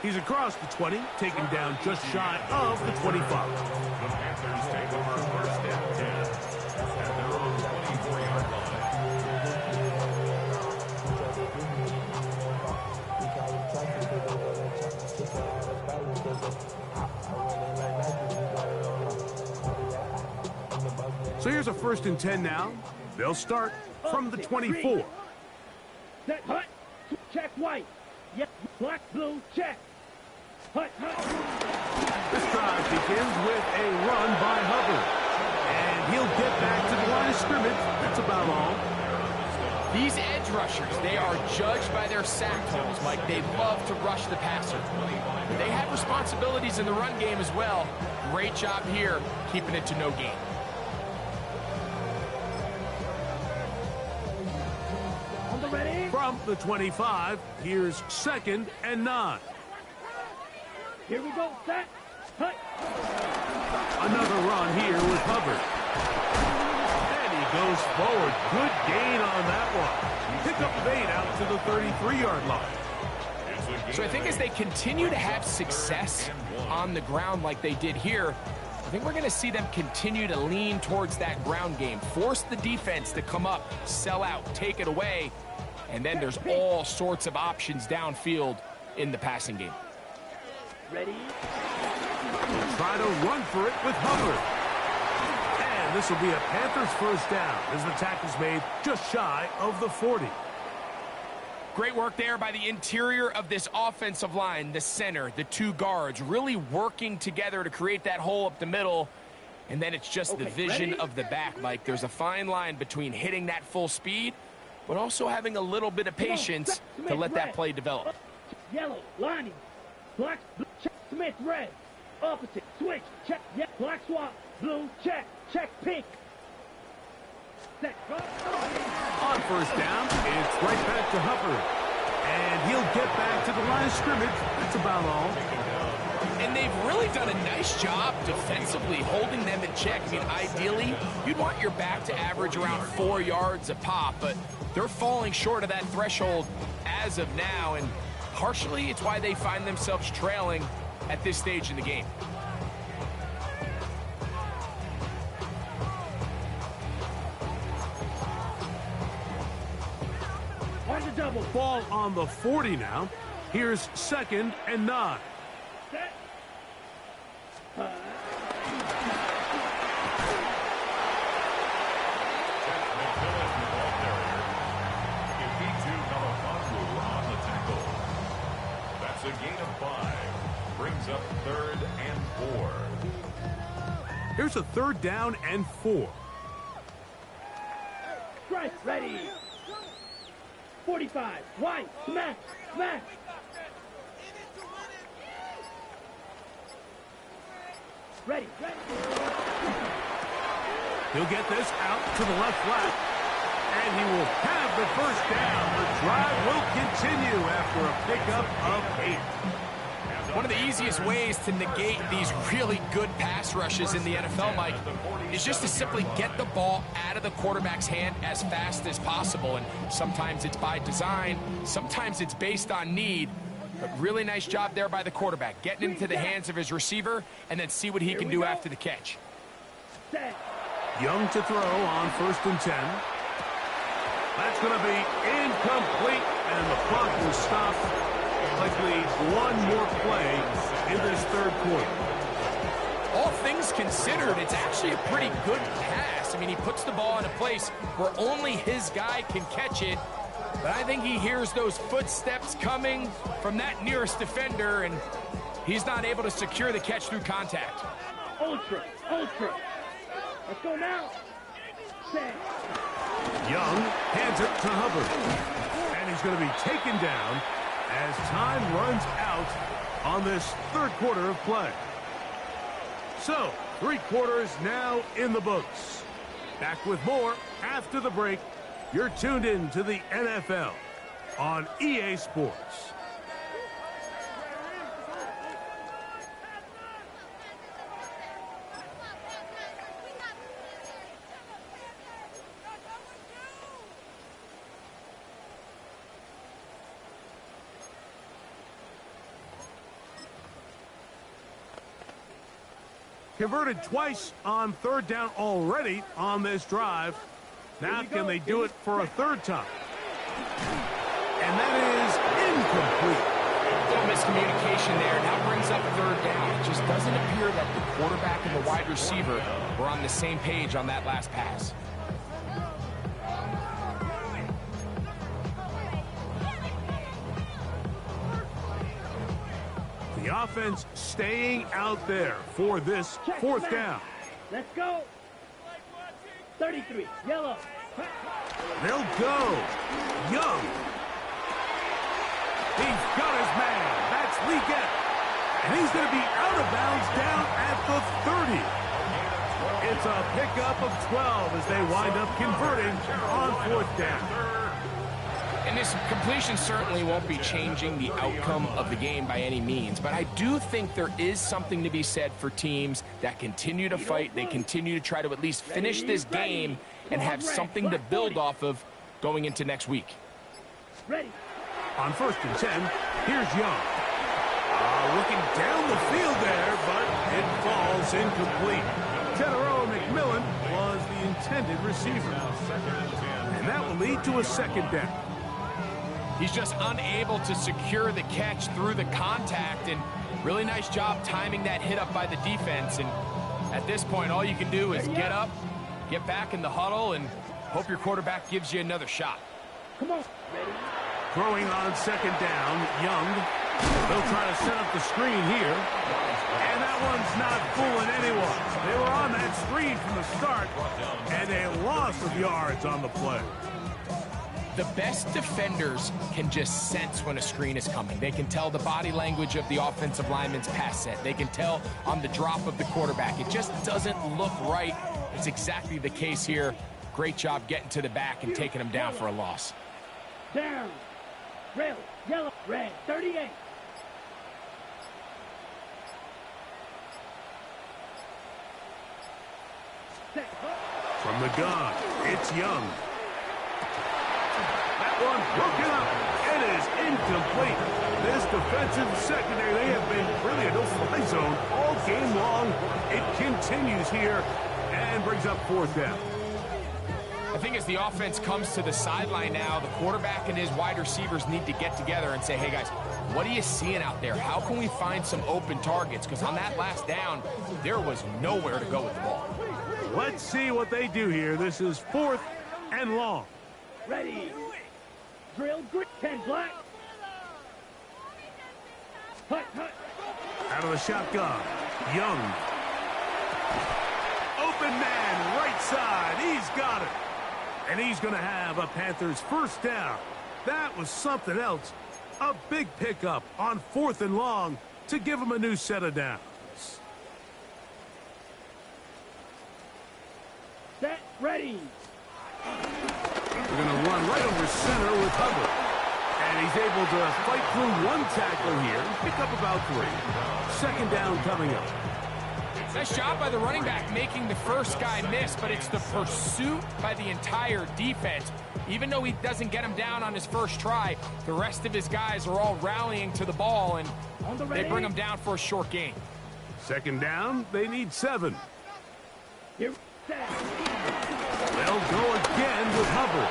He's across the 20, taken down just shy of the 25. The Panthers take over first and 10 at their own 24-yard line. So here's a 1st and 10 now. They'll start from the 24. Set, hut, check white. Yes, black, blue, check. Hut, hut. This drive begins with a run by Hubbard. And he'll get back to the line of scrimmage. That's about all. These edge rushers, they are judged by their sack totals, Mike. They love to rush the passer. They have responsibilities in the run game as well. Great job here, keeping it to no gain. From the 25, here's 2nd and 9. Here we go, set, hut. Another run here with Hubbard. And he goes forward. Good gain on that one. Pick up the 8 out to the 33-yard line. So I think as they continue to have success on the ground like they did here, I think we're going to see them continue to lean towards that ground game. Force the defense to come up, sell out, take it away. And then there's all sorts of options downfield in the passing game. Ready? Try to run for it with Hubbard. And this will be a Panthers 1st down as the tackle's made just shy of the 40. Great work there by the interior of this offensive line, the center, the 2 guards, really working together to create that hole up the middle. And then it's just the vision of the back, Mike. There's a fine line between hitting that full speed, but also having a little bit of patience to let that play develop. Yellow, lining, black, blue, check, Smith, red, opposite, switch, check, yeah, black swap, blue, check, pink. Set, go. On 1st down, it's right back to Hubbard. And he'll get back to the line of scrimmage. That's about all. And they've really done a nice job defensively holding them in check. I mean, ideally, you'd want your back to average around 4 yards a pop, but they're falling short of that threshold as of now, and partially it's why they find themselves trailing at this stage in the game. On the double. Ball on the 40 now. Here's 2nd and 9. Set. That's a gain of 5. Brings up 3rd and 4. Here's a 3rd down and 4. Strike, ready. 45, white, smash, smash. Ready. He'll get this out to the left flat. And he will have the 1st down. The drive will continue after a pickup of 8. One of the easiest ways to negate these really good pass rushes in the NFL, Mike, is just to simply get the ball out of the quarterback's hand as fast as possible. And sometimes it's by design, sometimes it's based on need. But really nice job there by the quarterback, getting into the hands of his receiver and then see what he can do after the catch. Young to throw on 1st and 10. That's going to be incomplete, and the clock will stop. Likely one more play in this 3rd quarter. All things considered, it's actually a pretty good pass. I mean, he puts the ball in a place where only his guy can catch it. But I think he hears those footsteps coming from that nearest defender, and he's not able to secure the catch through contact. Ultra. Let's go now. Set. Young hands it to Hubbard. And he's going to be taken down as time runs out on this 3rd quarter of play. So, 3 quarters now in the books. Back with more after the break. You're tuned in to the NFL on EA Sports. Converted twice on third down already on this drive. Now can they do it for a third time? And that is incomplete. A little miscommunication there. Now brings up third down. It just doesn't appear that the quarterback and the wide receiver were on the same page on that last pass. The offense staying out there for this fourth down. Let's go. 33, yellow. They'll go. Young. He's got his man. That's Leggett. And he's going to be out of bounds down at the 30. It's a pickup of 12 as they wind up converting on fourth down. And this completion certainly won't be changing the outcome of the game by any means, but I do think there is something to be said for teams that continue to fight. They continue to try to at least finish this game and have something to build off of going into next week. Ready. On 1st and 10, here's Young. Looking down the field there, but it falls incomplete. Tedero McMillan was the intended receiver. And that will lead to a second down. He's just unable to secure the catch through the contact, and really nice job timing that hit up by the defense. And at this point, all you can do is get up, get back in the huddle, and hope your quarterback gives you another shot. Come on. Ready. Throwing on second down, Young. They'll try to set up the screen here. And that one's not fooling anyone. They were on that screen from the start, and a loss of yards on the play. The best defenders can just sense when a screen is coming. They can tell the body language of the offensive lineman's pass set. They can tell on the drop of the quarterback. It just doesn't look right. It's exactly the case here. Great job getting to the back and taking him down for a loss. Down. Red, yellow, red, 38. From the gun, it's Young. That one broken up. It is incomplete. This defensive secondary, they have been really a no-fly zone all game long. It continues here and brings up fourth down. I think as the offense comes to the sideline now, the quarterback and his wide receivers need to get together and say, hey guys, what are you seeing out there? How can we find some open targets? Because on that last down, there was nowhere to go with the ball. Let's see what they do here. This is 4th and long. Ready. Drill, grit, 10 black. Hut, hut. Out of the shotgun, Young. Open man, right side. He's got it. And he's going to have a Panthers first down. That was something else. A big pickup on 4th and long to give him a new set of downs. Set, ready. We're going to run right over center with Hubbard. And he's able to fight through one tackle here, pick up about 3. Second down coming up. Nice job by the running back making the first guy miss, but it's the pursuit by the entire defense. Even though he doesn't get him down on his first try, the rest of his guys are all rallying to the ball, and they bring him down for a short gain. Second down, they need 7. Here, set. They'll go again with Hubbard.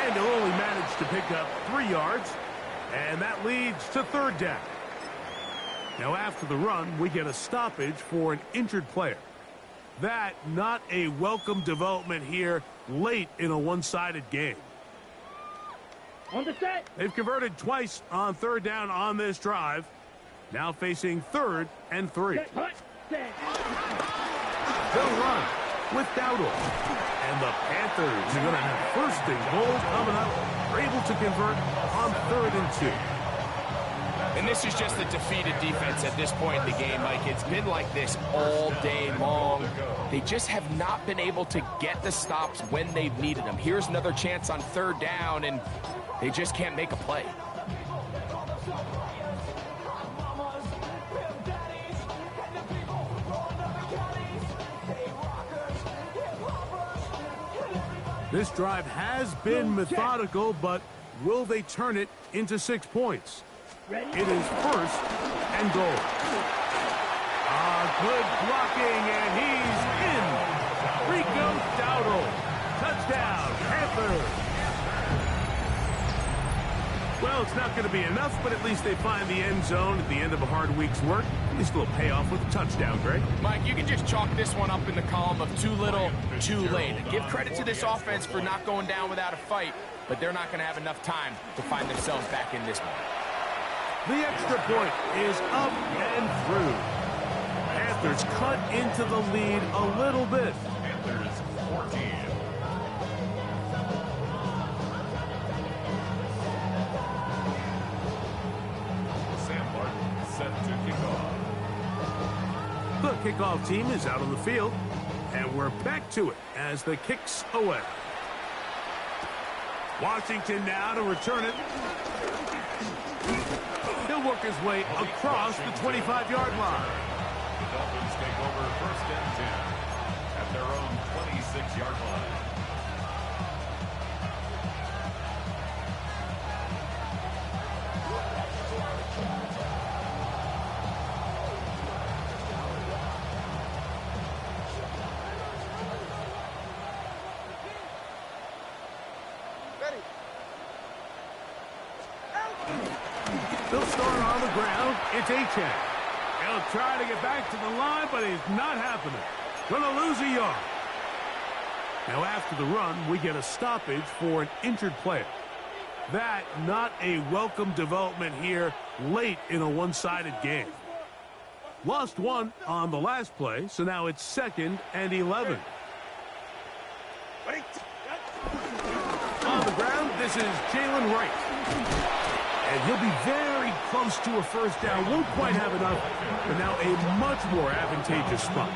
And they'll only manage to pick up 3 yards, and that leads to 3rd down. Now, after the run, we get a stoppage for an injured player. That not a welcome development here late in a one-sided game. On the set. They've converted twice on 3rd down on this drive. Now facing 3rd and 3. Set, hut, set. They'll run with Dowdle. And the Panthers are going to have 1st and goal coming up. They're able to convert on 3rd and 2. And this is just a defeated defense at this point in the game, Mike. It's been like this all day long. They just have not been able to get the stops when they've needed them. Here's another chance on 3rd down, and they just can't make a play. This drive has been methodical, but will they turn it into 6 points? Ready. It is 1st and goal. Good blocking, and he's in. Rico Dowdle. Touchdown, Panthers. Well, it's not going to be enough, but at least they find the end zone at the end of a hard week's work. At least a little payoff with a touchdown, Greg. Mike, you can just chalk this one up in the column of too little, too late. Give credit to this offense for not going down without a fight, but they're not going to have enough time to find themselves back in this one. The extra point is up and through. Panthers cut into the lead a little bit. Panthers 14. The kickoff team is out on the field, and we're back to it as the kick's away. Washington now to return it. He'll work his way across the 25-yard line. The Dolphins take over 1st and 10 at their own 26-yard line. They'll start on the ground. It's Achane. He'll try to get back to the line, but he's not happening. Gonna lose a yard. Now after the run, we get a stoppage for an injured player. That not a welcome development here late in a one-sided game. Lost one on the last play, so now it's 2nd and 11. On the ground, this is Jalen Wright. And he'll be very close to a first down. Won't quite have enough, but now a much more advantageous spot.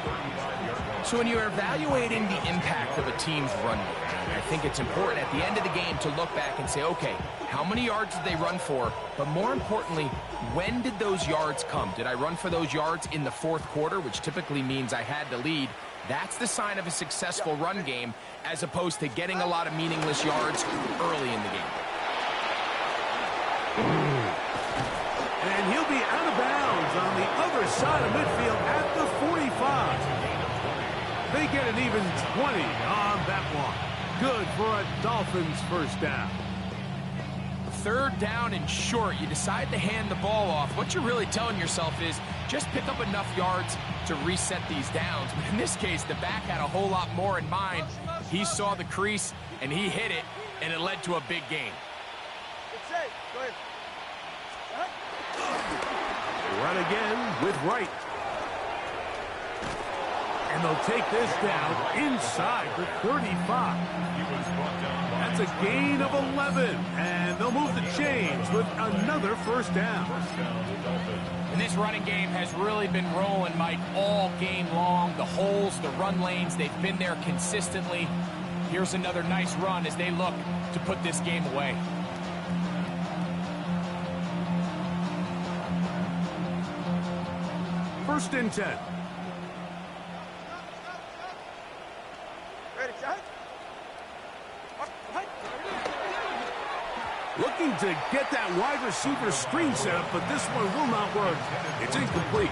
So when you're evaluating the impact of a team's run game, I think it's important at the end of the game to look back and say, okay, how many yards did they run for? But more importantly, when did those yards come? Did I run for those yards in the 4th quarter, which typically means I had to lead? That's the sign of a successful run game, as opposed to getting a lot of meaningless yards early in the game. And he'll be out of bounds on the other side of midfield at the 45. They get an even 20 on that one. Good for a Dolphins first down. 3rd down and short. You decide to hand the ball off. What you're really telling yourself is just pick up enough yards to reset these downs. But in this case, the back had a whole lot more in mind. He saw the crease, and he hit it, and it led to a big gain. It's safe. Go ahead. Run again with Wright. And they'll take this down inside the 35. That's a gain of 11. And they'll move the chains with another first down. And this running game has really been rolling, Mike, all game long. The holes, the run lanes, they've been there consistently. Here's another nice run as they look to put this game away. First and 10. Ready, shot. Looking to get that wide receiver screen set up, but this one will not work. It's incomplete.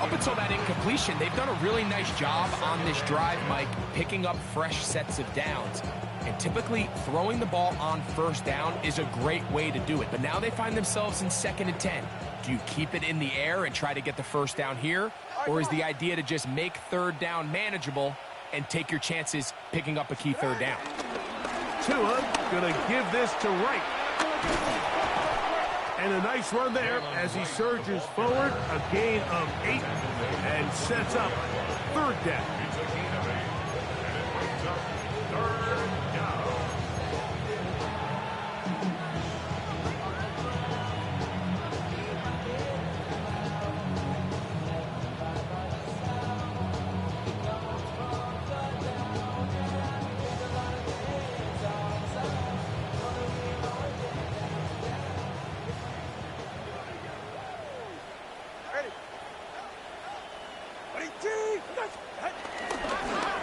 Up until that incompletion, they've done a really nice job on this drive, Mike, picking up fresh sets of downs. And typically, throwing the ball on first down is a great way to do it. But now they find themselves in 2nd and 10. Do you keep it in the air and try to get the first down here? Or is the idea to just make 3rd down manageable and take your chances picking up a key 3rd down? Tua gonna give this to Wright. And a nice run there as he surges forward, a gain of 8, and sets up 3rd down.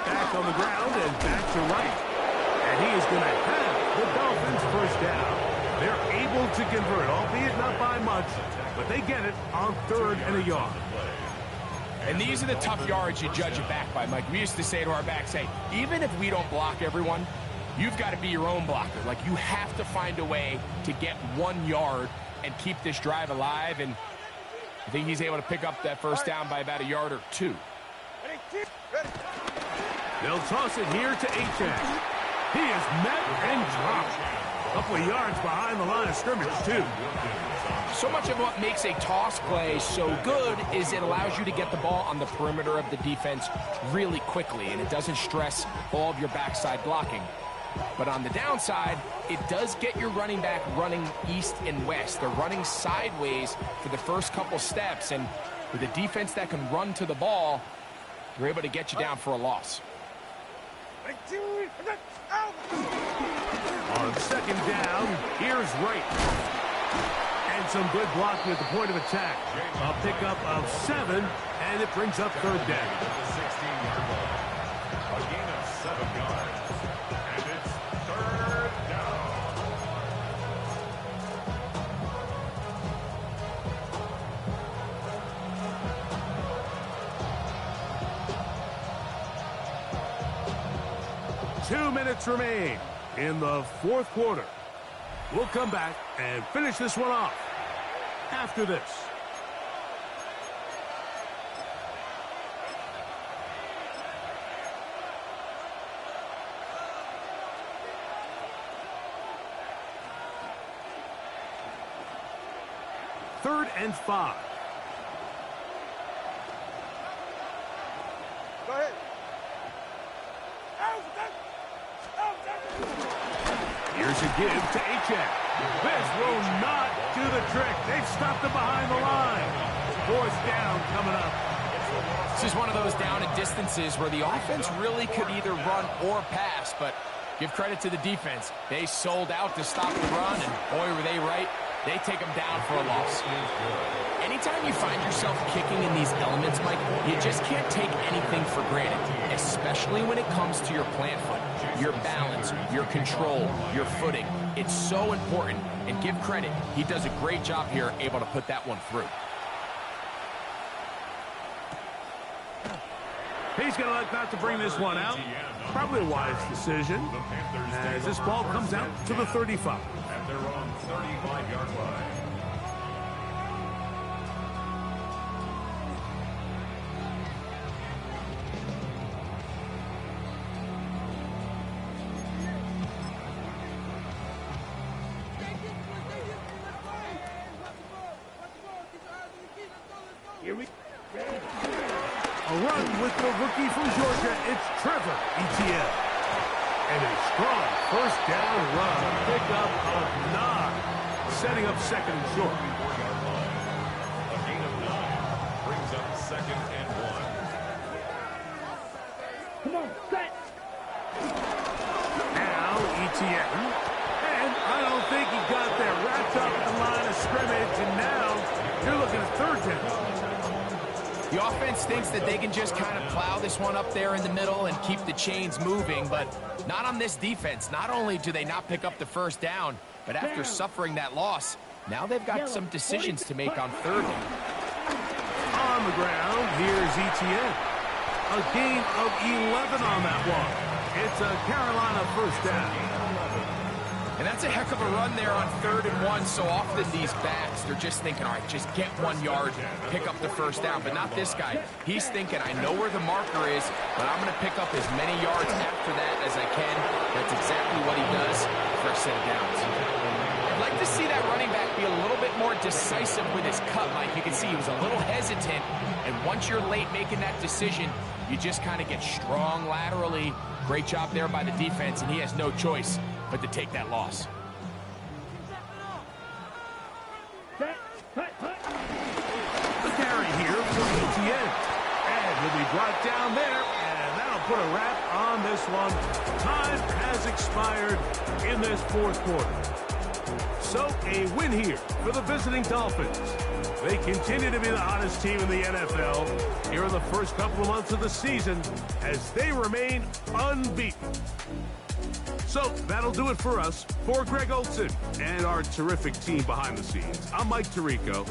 Back on the ground and back to Wright. And he is going to have the Dolphins first down. They're able to convert, albeit not by much, but they get it on 3rd and a yard. And these are the tough yards you judge a back by, Mike. We used to say to our backs, hey, even if we don't block everyone, you've got to be your own blocker. Like, you have to find a way to get 1 yard and keep this drive alive. And I think he's able to pick up that first down by about 1 yard or 2. They'll toss it here to Achane. He is met and dropped. A couple of yards behind the line of scrimmage, too. So much of what makes a toss play so good is it allows you to get the ball on the perimeter of the defense really quickly, and it doesn't stress all of your backside blocking. But on the downside, it does get your running back running east and west. They're running sideways for the first couple steps, and with a defense that can run to the ball, they're able to get you down for a loss. On second down, here's Wright. And some good blocking at the point of attack. A pickup of 7, and it brings up third down. A gain of 7 yards. And it's third down. Two minutes remain in the fourth quarter. We'll come back and finish this one off after this. Third and 5. Go ahead. Here's a give to Achane. This will not do the trick. They've stopped him behind the line. Fourth down coming up. This is one of those down and distances where the offense really could either run or pass, but give credit to the defense. They sold out to stop the run, and boy, were they right. They take them down for a loss. Anytime you find yourself kicking in these elements, Mike, you just can't take anything for granted, especially when it comes to your plant foot, your balance, your control, your footing. It's so important, and give credit. He does a great job here, able to put that one through. He's going to like not to bring this one out. Probably a wise decision as this ball comes out to the 35. And they're on 35-yard line. A run with the rookie from Georgia, it's Trevor Etienne. And a strong first down run, pickup of 9, setting up second and short. A gain of 9 brings up second and 1. Come on, set. Now Etienne. And I don't think he got there. Wrapped up at the line of scrimmage, and now you're looking at third down. The offense thinks that they can just kind of plow this one up there in the middle and keep the chains moving, but not on this defense. Not only do they not pick up the first down, but after suffering that loss, now they've got some decisions to make on third down. On the ground, here's Etienne. A gain of 11 on that one. It's a Carolina first down. And that's a heck of a run there on 3rd and 1. So often these backs, they're just thinking, all right, just get 1 yard, pick up the first down. But not this guy. He's thinking, I know where the marker is, but I'm going to pick up as many yards after that as I can. That's exactly what he does for a set of downs. I'd like to see that running back be a little bit more decisive with his cut, Mike. You can see he was a little hesitant, and once you're late making that decision, you just kind of get strong laterally. Great job there by the defense, and he has no choice but to take that loss. Set. Hut, hut. The carry here from Etienne. And he'll be brought down there, and that'll put a wrap on this one. Time has expired in this fourth quarter. So, a win here for the visiting Dolphins. They continue to be the hottest team in the NFL here in the first couple of months of the season as they remain unbeaten. So, that'll do it for us. For Greg Olson and our terrific team behind the scenes, I'm Mike Tirico.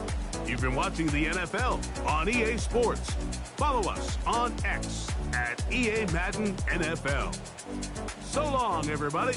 You've been watching the NFL on EA Sports. Follow us on X at EA Madden NFL. So long, everybody.